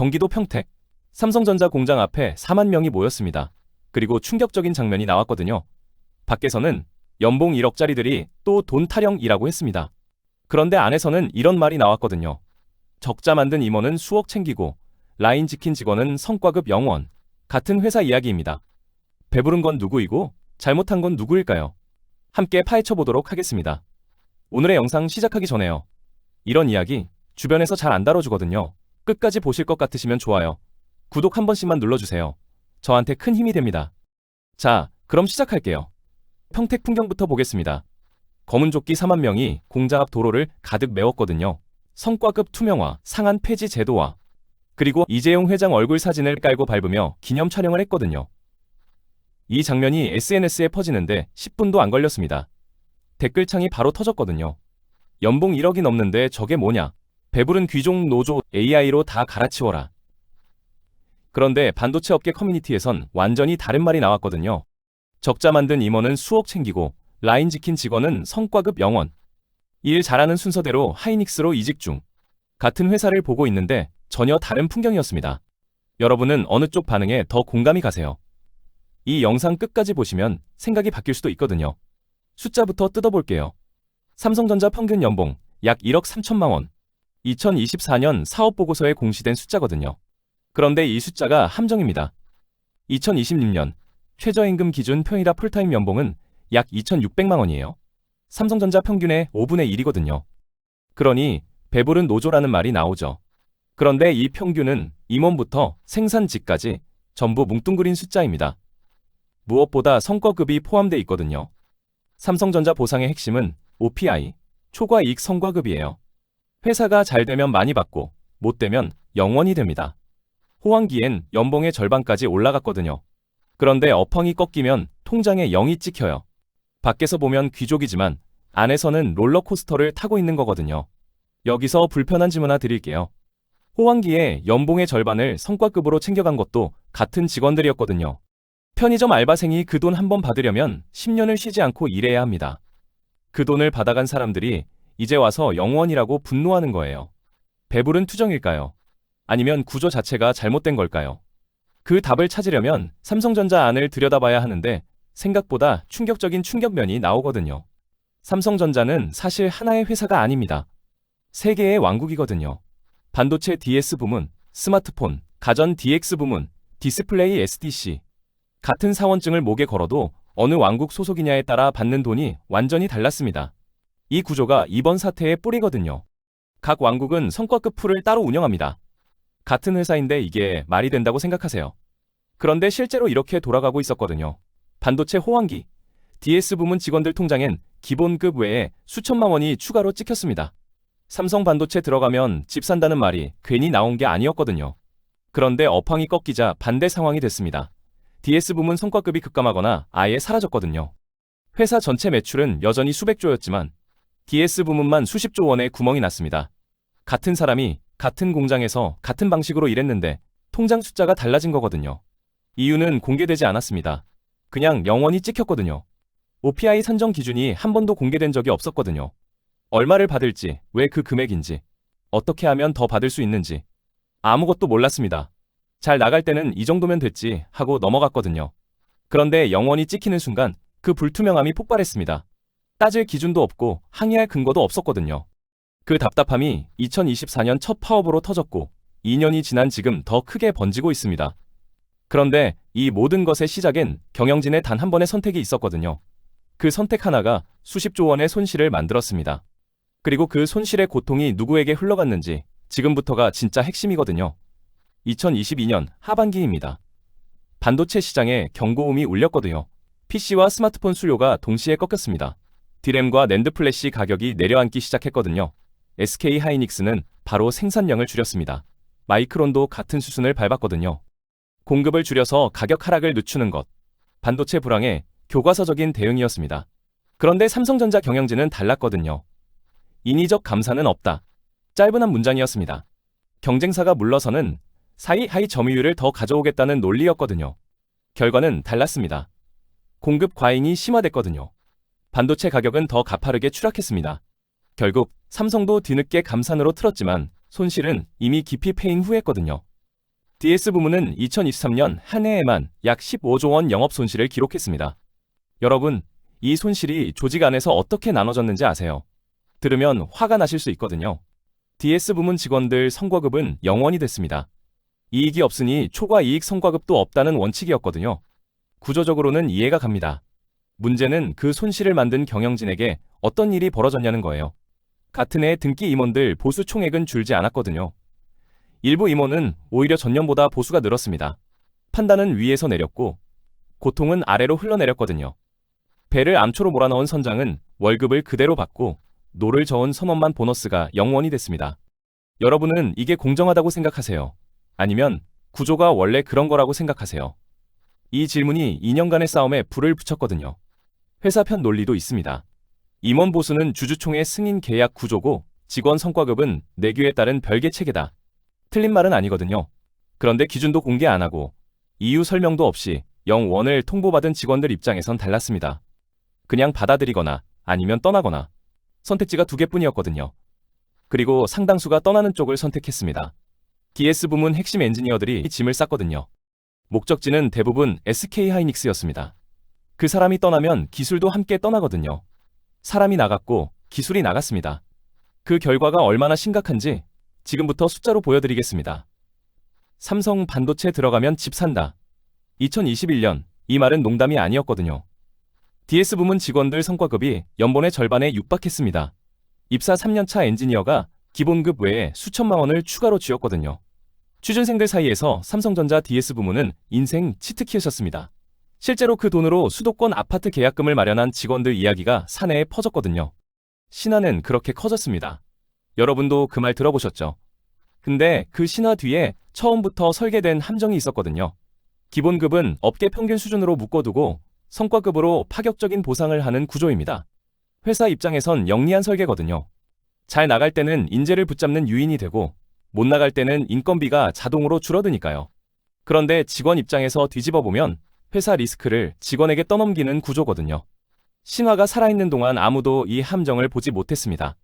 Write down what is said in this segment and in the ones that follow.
경기도 평택 삼성전자 공장 앞에 4만 명이 모였습니다. 그리고 충격적인 장면이 나왔거든요. 밖에서는 연봉 1억짜리들이 또 돈 타령이라고 했습니다. 그런데 안에서는 이런 말이 나왔거든요. 적자 만든 임원은 수억 챙기고 라인 지킨 직원은 성과급 0원. 같은 회사 이야기입니다. 배부른 건 누구이고 잘못한 건 누구일까요? 함께 파헤쳐 보도록 하겠습니다. 오늘의 영상 시작하기 전에요. 이런 이야기 주변에서 잘 안 다뤄주거든요. 끝까지 보실 것 같으시면 좋아요. 구독 한 번씩만 눌러주세요. 저한테 큰 힘이 됩니다. 자, 그럼 시작할게요. 평택 풍경부터 보겠습니다. 검은 조끼 4만 명이 공장 앞 도로를 가득 메웠거든요. 성과급 투명화, 상한 폐지 제도화, 그리고 이재용 회장 얼굴 사진을 깔고 밟으며 기념 촬영을 했거든요. 이 장면이 SNS에 퍼지는데 10분도 안 걸렸습니다. 댓글창이 바로 터졌거든요. 연봉 1억이 넘는데 저게 뭐냐? 배부른 귀족 노조 AI로 다 갈아치워라. 그런데 반도체 업계 커뮤니티에선 완전히 다른 말이 나왔거든요. 적자 만든 임원은 수억 챙기고 라인 지킨 직원은 성과급 0원. 일 잘하는 순서대로 하이닉스로 이직 중. 같은 회사를 보고 있는데 전혀 다른 풍경이었습니다. 여러분은 어느 쪽 반응에 더 공감이 가세요? 이 영상 끝까지 보시면 생각이 바뀔 수도 있거든요. 숫자부터 뜯어볼게요. 삼성전자 평균 연봉 약 1억 3천만 원. 2024년 사업보고서에 공시된 숫자거든요. 그런데 이 숫자가 함정입니다. 2026년 최저임금 기준 평일화 풀타임 연봉은 약 2,600만 원이에요. 삼성전자 평균의 5분의 1이거든요. 그러니 배부른 노조라는 말이 나오죠. 그런데 이 평균은 임원부터 생산직까지 전부 뭉뚱그린 숫자입니다. 무엇보다 성과급이 포함되어 있거든요. 삼성전자 보상의 핵심은 OPI, 초과이익 성과급이에요. 회사가 잘 되면 많이 받고 못 되면 0원이 됩니다. 호황기엔 연봉의 절반까지 올라갔거든요. 그런데 업황이 꺾이면 통장에 0이 찍혀요. 밖에서 보면 귀족이지만 안에서는 롤러코스터를 타고 있는 거거든요. 여기서 불편한 질문 하나 드릴게요. 호황기에 연봉의 절반을 성과급으로 챙겨간 것도 같은 직원들이었거든요. 편의점 알바생이 그 돈 한 번 받으려면 10년을 쉬지 않고 일해야 합니다. 그 돈을 받아간 사람들이 이제 와서 0원이라고 분노하는 거예요. 배부른 투정일까요? 아니면 구조 자체가 잘못된 걸까요? 그 답을 찾으려면 삼성전자 안을 들여다봐야 하는데 생각보다 충격적인 충격면이 나오거든요. 삼성전자는 사실 하나의 회사가 아닙니다. 세 개의 왕국이거든요. 반도체 DS 부문, 스마트폰, 가전 DX 부문, 디스플레이 SDC. 같은 사원증을 목에 걸어도 어느 왕국 소속이냐에 따라 받는 돈이 완전히 달랐습니다. 이 구조가 이번 사태의 뿌리거든요. 각 왕국은 성과급 풀을 따로 운영합니다. 같은 회사인데 이게 말이 된다고 생각하세요? 그런데 실제로 이렇게 돌아가고 있었거든요. 반도체 호황기, DS 부문 직원들 통장엔 기본급 외에 수천만 원이 추가로 찍혔습니다. 삼성 반도체 들어가면 집 산다는 말이 괜히 나온 게 아니었거든요. 그런데 업황이 꺾이자 반대 상황이 됐습니다. DS 부문 성과급이 급감하거나 아예 사라졌거든요. 회사 전체 매출은 여전히 수백조였지만 DS 부문만 수십조 원의 구멍이 났습니다. 같은 사람이 같은 공장에서 같은 방식으로 일했는데 통장 숫자가 달라진 거거든요. 이유는 공개되지 않았습니다. 그냥 0원이 찍혔거든요. OPI 산정 기준이 한 번도 공개된 적이 없었거든요. 얼마를 받을지, 왜 그 금액인지, 어떻게 하면 더 받을 수 있는지 아무것도 몰랐습니다. 잘 나갈 때는 이 정도면 됐지 하고 넘어갔거든요. 그런데 0원이 찍히는 순간 그 불투명함이 폭발했습니다. 따질 기준도 없고 항의할 근거도 없었거든요. 그 답답함이 2024년 첫 파업으로 터졌고 2년이 지난 지금 더 크게 번지고 있습니다. 그런데 이 모든 것의 시작엔 경영진의 단 한 번의 선택이 있었거든요. 그 선택 하나가 수십조 원의 손실을 만들었습니다. 그리고 그 손실의 고통이 누구에게 흘러갔는지 지금부터가 진짜 핵심이거든요. 2022년 하반기입니다. 반도체 시장에 경고음이 울렸거든요. PC와 스마트폰 수요가 동시에 꺾였습니다. D램과 낸드 플래시 가격이 내려앉기 시작했거든요. SK 하이닉스는 바로 생산량을 줄였습니다. 마이크론도 같은 수순을 밟았거든요. 공급을 줄여서 가격 하락을 늦추는 것. 반도체 불황에 교과서적인 대응이었습니다. 그런데 삼성전자 경영진은 달랐거든요. 인위적 감사는 없다. 짧은 한 문장이었습니다. 경쟁사가 물러서는 하이 점유율을 더 가져오겠다는 논리였거든요. 결과는 달랐습니다. 공급 과잉이 심화됐거든요. 반도체 가격은 더 가파르게 추락했습니다. 결국 삼성도 뒤늦게 감산으로 틀었지만 손실은 이미 깊이 패인 후였거든요. DS 부문은 2023년 한 해에만 약 15조 원 영업 손실을 기록했습니다. 여러분, 이 손실이 조직 안에서 어떻게 나눠졌는지 아세요? 들으면 화가 나실 수 있거든요. DS 부문 직원들 성과급은 0원이 됐습니다. 이익이 없으니 초과 이익 성과급도 없다는 원칙이었거든요. 구조적으로는 이해가 갑니다. 문제는 그 손실을 만든 경영진에게 어떤 일이 벌어졌냐는 거예요. 같은 해 등기 임원들 보수 총액은 줄지 않았거든요. 일부 임원은 오히려 전년보다 보수가 늘었습니다. 판단은 위에서 내렸고 고통은 아래로 흘러내렸거든요. 배를 암초로 몰아넣은 선장은 월급을 그대로 받고 노를 저은 선원만 보너스가 0원이 됐습니다. 여러분은 이게 공정하다고 생각하세요? 아니면 구조가 원래 그런 거라고 생각하세요? 이 질문이 2년간의 싸움에 불을 붙였거든요. 회사 편 논리도 있습니다. 임원 보수는 주주총회 승인 계약 구조고 직원 성과급은 내규에 따른 별개 체계다. 틀린 말은 아니거든요. 그런데 기준도 공개 안 하고 이유 설명도 없이 0원을 통보받은 직원들 입장에선 달랐습니다. 그냥 받아들이거나 아니면 떠나거나 선택지가 2개뿐이었거든요. 그리고 상당수가 떠나는 쪽을 선택했습니다. DS 부문 핵심 엔지니어들이 짐을 쌌거든요. 목적지는 대부분 SK 하이닉스였습니다. 그 사람이 떠나면 기술도 함께 떠나거든요. 사람이 나갔고 기술이 나갔습니다. 그 결과가 얼마나 심각한지 지금부터 숫자로 보여드리겠습니다. 삼성 반도체 들어가면 집 산다. 2021년, 이 말은 농담이 아니었거든요. DS 부문 직원들 성과급이 연봉의 절반에 육박했습니다. 입사 3년차 엔지니어가 기본급 외에 수천만 원을 추가로 쥐었거든요. 취준생들 사이에서 삼성전자 DS 부문은 인생 치트키였습니다. 실제로 그 돈으로 수도권 아파트 계약금을 마련한 직원들 이야기가 사내에 퍼졌거든요. 신화는 그렇게 커졌습니다. 여러분도 그 말 들어보셨죠? 근데 그 신화 뒤에 처음부터 설계된 함정이 있었거든요. 기본급은 업계 평균 수준으로 묶어두고 성과급으로 파격적인 보상을 하는 구조입니다. 회사 입장에선 영리한 설계거든요. 잘 나갈 때는 인재를 붙잡는 유인이 되고 못 나갈 때는 인건비가 자동으로 줄어드니까요. 그런데 직원 입장에서 뒤집어보면 회사 리스크를 직원에게 떠넘기는 구조거든요. 신화가 살아있는 동안 아무도 이 함정을 보지 못했습니다.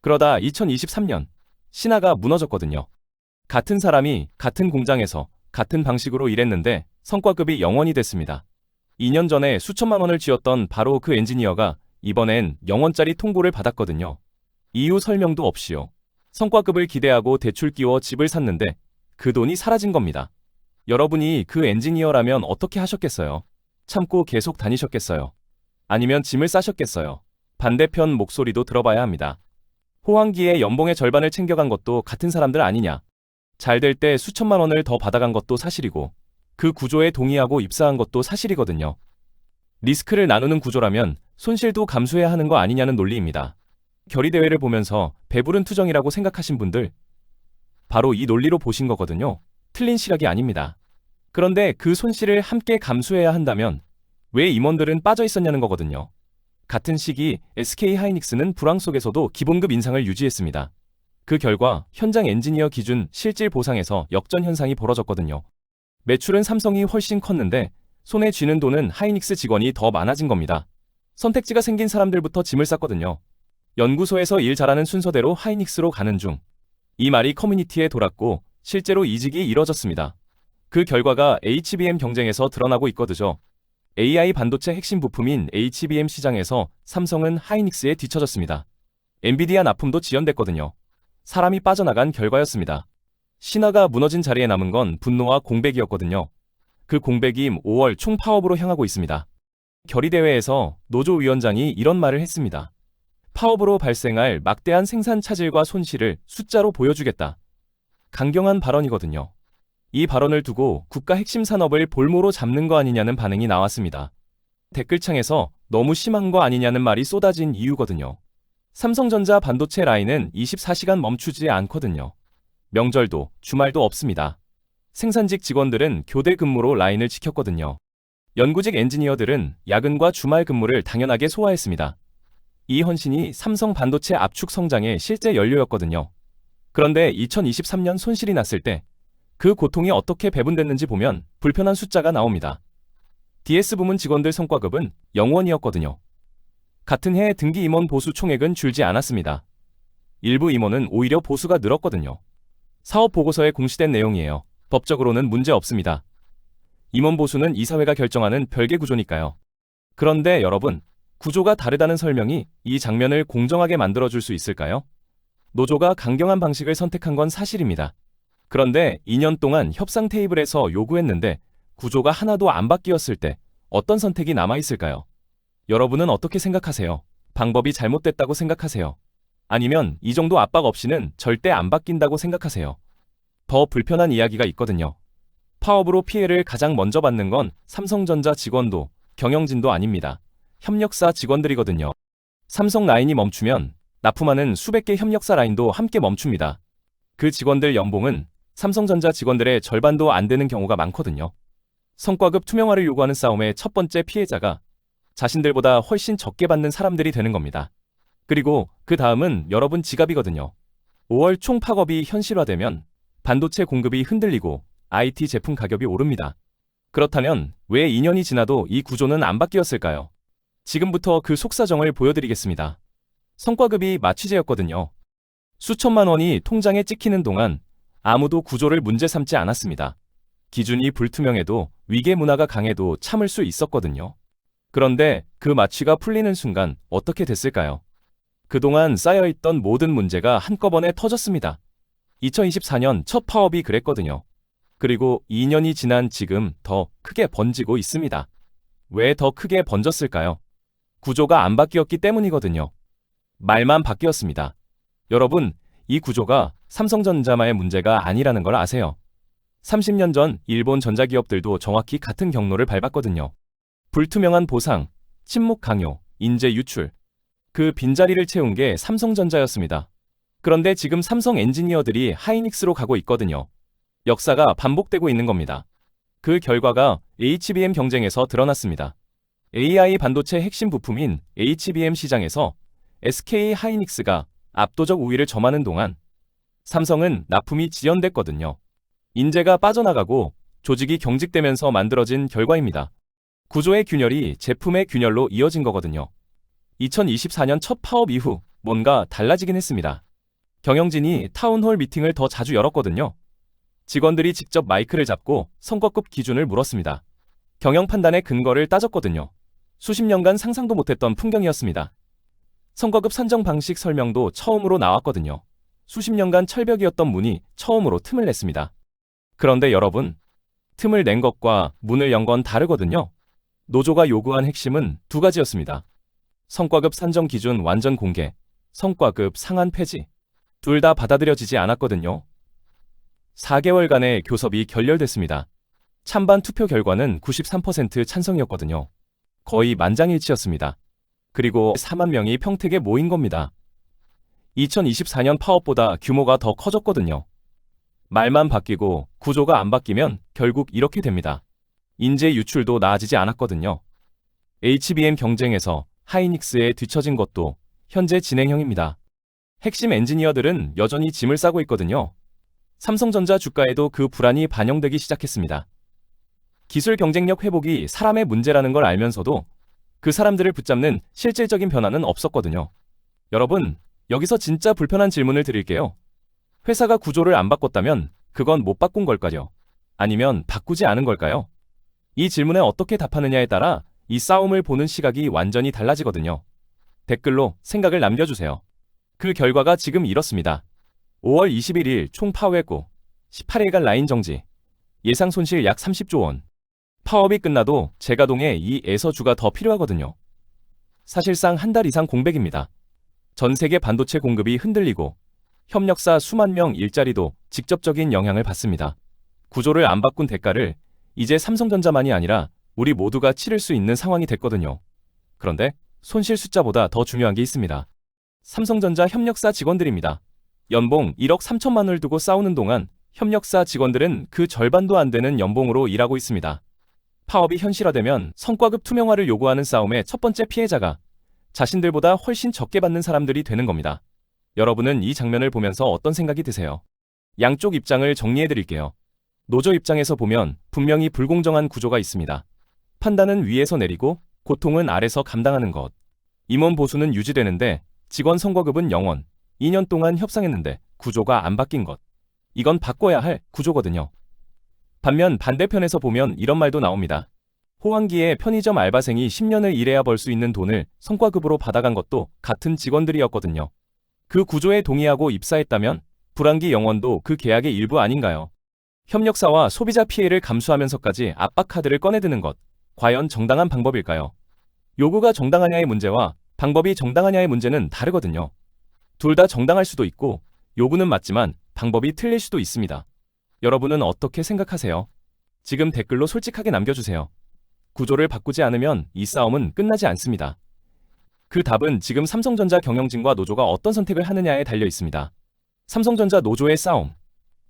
그러다 2023년 신화가 무너졌거든요. 같은 사람이 같은 공장에서 같은 방식으로 일했는데 성과급이 0원이 됐습니다. 2년 전에 수천만 원을 쥐었던 바로 그 엔지니어가 이번엔 0원짜리 통보를 받았거든요. 이유 설명도 없이요. 성과급을 기대하고 대출 끼워 집을 샀는데 그 돈이 사라진 겁니다. 여러분이 그 엔지니어라면 어떻게 하셨겠어요? 참고 계속 다니셨겠어요? 아니면 짐을 싸셨겠어요? 반대편 목소리도 들어봐야 합니다. 호황기에 연봉의 절반을 챙겨간 것도 같은 사람들 아니냐? 잘 될 때 수천만 원을 더 받아간 것도 사실이고 그 구조에 동의하고 입사한 것도 사실이거든요. 리스크를 나누는 구조라면 손실도 감수해야 하는 거 아니냐는 논리입니다. 결의대회를 보면서 배부른 투정이라고 생각하신 분들, 바로 이 논리로 보신 거거든요. 틀린 시각이 아닙니다. 그런데 그 손실을 함께 감수해야 한다면 왜 임원들은 빠져 있었냐는 거거든요. 같은 시기 SK 하이닉스는 불황 속에서도 기본급 인상을 유지했습니다. 그 결과 현장 엔지니어 기준 실질 보상에서 역전 현상이 벌어졌거든요. 매출은 삼성이 훨씬 컸는데 손에 쥐는 돈은 하이닉스 직원이 더 많아진 겁니다. 선택지가 생긴 사람들부터 짐을 쌌거든요. 연구소에서 일 잘하는 순서대로 하이닉스로 가는 중. 이 말이 커뮤니티에 돌았고 실제로 이직이 이뤄졌습니다. 그 결과가 HBM 경쟁에서 드러나고 있거든요. AI 반도체 핵심 부품인 HBM 시장에서 삼성은 하이닉스에 뒤처졌습니다. 엔비디아 납품도 지연됐거든요. 사람이 빠져나간 결과였습니다. 신화가 무너진 자리에 남은 건 분노와 공백이었거든요. 그 공백이 5월 총파업으로 향하고 있습니다. 결의대회에서 노조위원장이 이런 말을 했습니다. 파업으로 발생할 막대한 생산 차질과 손실을 숫자로 보여주겠다. 강경한 발언이거든요. 이 발언을 두고 국가 핵심 산업을 볼모로 잡는 거 아니냐는 반응이 나왔습니다. 댓글창에서 너무 심한 거 아니냐는 말이 쏟아진 이유거든요. 삼성전자 반도체 라인은 24시간 멈추지 않거든요. 명절도 주말도 없습니다. 생산직 직원들은 교대 근무로 라인을 지켰거든요. 연구직 엔지니어들은 야근과 주말 근무를 당연하게 소화했습니다. 이 헌신이 삼성 반도체 압축 성장의 실제 연료였거든요. 그런데 2023년 손실이 났을 때 그 고통이 어떻게 배분됐는지 보면 불편한 숫자가 나옵니다. DS 부문 직원들 성과급은 0원이었거든요. 같은 해 등기 임원 보수 총액은 줄지 않았습니다. 일부 임원은 오히려 보수가 늘었거든요. 사업 보고서에 공시된 내용이에요. 법적으로는 문제 없습니다. 임원 보수는 이사회가 결정하는 별개 구조니까요. 그런데 여러분, 구조가 다르다는 설명이 이 장면을 공정하게 만들어줄 수 있을까요? 노조가 강경한 방식을 선택한 건 사실입니다. 그런데 2년 동안 협상 테이블에서 요구했는데 구조가 하나도 안 바뀌었을 때 어떤 선택이 남아있을까요? 여러분은 어떻게 생각하세요? 방법이 잘못됐다고 생각하세요? 아니면 이 정도 압박 없이는 절대 안 바뀐다고 생각하세요? 더 불편한 이야기가 있거든요. 파업으로 피해를 가장 먼저 받는 건 삼성전자 직원도 경영진도 아닙니다. 협력사 직원들이거든요. 삼성 라인이 멈추면 납품하는 수백 개 협력사 라인도 함께 멈춥니다. 그 직원들 연봉은 삼성전자 직원들의 절반도 안 되는 경우가 많거든요. 성과급 투명화를 요구하는 싸움의 첫 번째 피해자가 자신들보다 훨씬 적게 받는 사람들이 되는 겁니다. 그리고 그 다음은 여러분 지갑이거든요. 5월 총 팝업이 현실화되면 반도체 공급이 흔들리고 IT 제품 가격이 오릅니다. 그렇다면 왜 2년이 지나도 이 구조는 안 바뀌었을까요? 지금부터 그 속사정을 보여드리겠습니다. 성과급이 마취제였거든요. 수천만 원이 통장에 찍히는 동안 아무도 구조를 문제 삼지 않았습니다. 기준이 불투명해도 위계 문화가 강해도 참을 수 있었거든요. 그런데 그 마취가 풀리는 순간 어떻게 됐을까요? 그동안 쌓여있던 모든 문제가 한꺼번에 터졌습니다. 2024년 첫 파업이 그랬거든요. 그리고 2년이 지난 지금 더 크게 번지고 있습니다. 왜 더 크게 번졌을까요? 구조가 안 바뀌었기 때문이거든요. 말만 바뀌었습니다. 여러분, 이 구조가 삼성전자만의 문제가 아니라는 걸 아세요? 30년 전 일본 전자기업들도 정확히 같은 경로를 밟았거든요. 불투명한 보상, 침묵 강요, 인재 유출. 그 빈자리를 채운 게 삼성전자였습니다. 그런데 지금 삼성 엔지니어들이 하이닉스로 가고 있거든요. 역사가 반복되고 있는 겁니다. 그 결과가 HBM 경쟁에서 드러났습니다. AI 반도체 핵심 부품인 HBM 시장에서 SK 하이닉스가 압도적 우위를 점하는 동안 삼성은 납품이 지연됐거든요. 인재가 빠져나가고 조직이 경직되면서 만들어진 결과입니다. 구조의 균열이 제품의 균열로 이어진 거거든요. 2024년 첫 파업 이후 뭔가 달라지긴 했습니다. 경영진이 타운홀 미팅을 더 자주 열었거든요. 직원들이 직접 마이크를 잡고 성과급 기준을 물었습니다. 경영 판단의 근거를 따졌거든요. 수십 년간 상상도 못했던 풍경이었습니다. 성과급 산정 방식 설명도 처음으로 나왔거든요. 수십 년간 철벽이었던 문이 처음으로 틈을 냈습니다. 그런데 여러분, 틈을 낸 것과 문을 연 건 다르거든요. 노조가 요구한 핵심은 두 가지였습니다. 성과급 산정 기준 완전 공개, 성과급 상한 폐지. 둘 다 받아들여지지 않았거든요. 4개월간의 교섭이 결렬됐습니다. 찬반 투표 결과는 93% 찬성이었거든요. 거의 만장일치였습니다. 그리고 4만 명이 평택에 모인 겁니다. 2024년 파업보다 규모가 더 커졌거든요. 말만 바뀌고 구조가 안 바뀌면 결국 이렇게 됩니다. 인재 유출도 나아지지 않았거든요. HBM 경쟁에서 하이닉스에 뒤처진 것도 현재 진행형입니다. 핵심 엔지니어들은 여전히 짐을 싸고 있거든요. 삼성전자 주가에도 그 불안이 반영되기 시작했습니다. 기술 경쟁력 회복이 사람의 문제라는 걸 알면서도 그 사람들을 붙잡는 실질적인 변화는 없었거든요. 여러분, 여기서 진짜 불편한 질문을 드릴게요. 회사가 구조를 안 바꿨다면 그건 못 바꾼 걸까요? 아니면 바꾸지 않은 걸까요? 이 질문에 어떻게 답하느냐에 따라 이 싸움을 보는 시각이 완전히 달라지거든요. 댓글로 생각을 남겨주세요. 그 결과가 지금 이렇습니다. 5월 21일 총 파업했고 18일간 라인 정지. 예상 손실 약 30조 원. 파업이 끝나도 재가동에 이 애서주가 더 필요하거든요. 사실상 한 달 이상 공백입니다. 전 세계 반도체 공급이 흔들리고 협력사 수만 명 일자리도 직접적인 영향을 받습니다. 구조를 안 바꾼 대가를 이제 삼성전자만이 아니라 우리 모두가 치를 수 있는 상황이 됐거든요. 그런데 손실 숫자보다 더 중요한 게 있습니다. 삼성전자 협력사 직원들입니다. 연봉 1억 3천만 원을 두고 싸우는 동안 협력사 직원들은 그 절반도 안 되는 연봉으로 일하고 있습니다. 파업이 현실화되면 성과급 투명화를 요구하는 싸움의 첫 번째 피해자가 자신들보다 훨씬 적게 받는 사람들이 되는 겁니다. 여러분은 이 장면을 보면서 어떤 생각이 드세요? 양쪽 입장을 정리해드릴게요. 노조 입장에서 보면 분명히 불공정한 구조가 있습니다. 판단은 위에서 내리고 고통은 아래서 감당하는 것. 임원 보수는 유지되는데 직원 성과급은 0원. 2년 동안 협상했는데 구조가 안 바뀐 것. 이건 바꿔야 할 구조거든요. 반면 반대편에서 보면 이런 말도 나옵니다. 호황기에 편의점 알바생이 10년을 일해야 벌 수 있는 돈을 성과급으로 받아간 것도 같은 직원들이었거든요. 그 구조에 동의하고 입사했다면 불황기 영원도 그 계약의 일부 아닌가요? 협력사와 소비자 피해를 감수하면서까지 압박 카드를 꺼내드는 것, 과연 정당한 방법일까요? 요구가 정당하냐의 문제와 방법이 정당하냐의 문제는 다르거든요. 둘 다 정당할 수도 있고 요구는 맞지만 방법이 틀릴 수도 있습니다. 여러분은 어떻게 생각하세요? 지금 댓글로 솔직하게 남겨주세요. 구조를 바꾸지 않으면 이 싸움은 끝나지 않습니다. 그 답은 지금 삼성전자 경영진과 노조가 어떤 선택을 하느냐에 달려 있습니다. 삼성전자 노조의 싸움.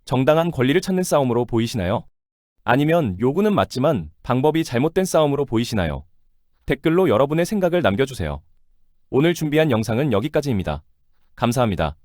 정당한 권리를 찾는 싸움으로 보이시나요? 아니면 요구는 맞지만 방법이 잘못된 싸움으로 보이시나요? 댓글로 여러분의 생각을 남겨주세요. 오늘 준비한 영상은 여기까지입니다. 감사합니다.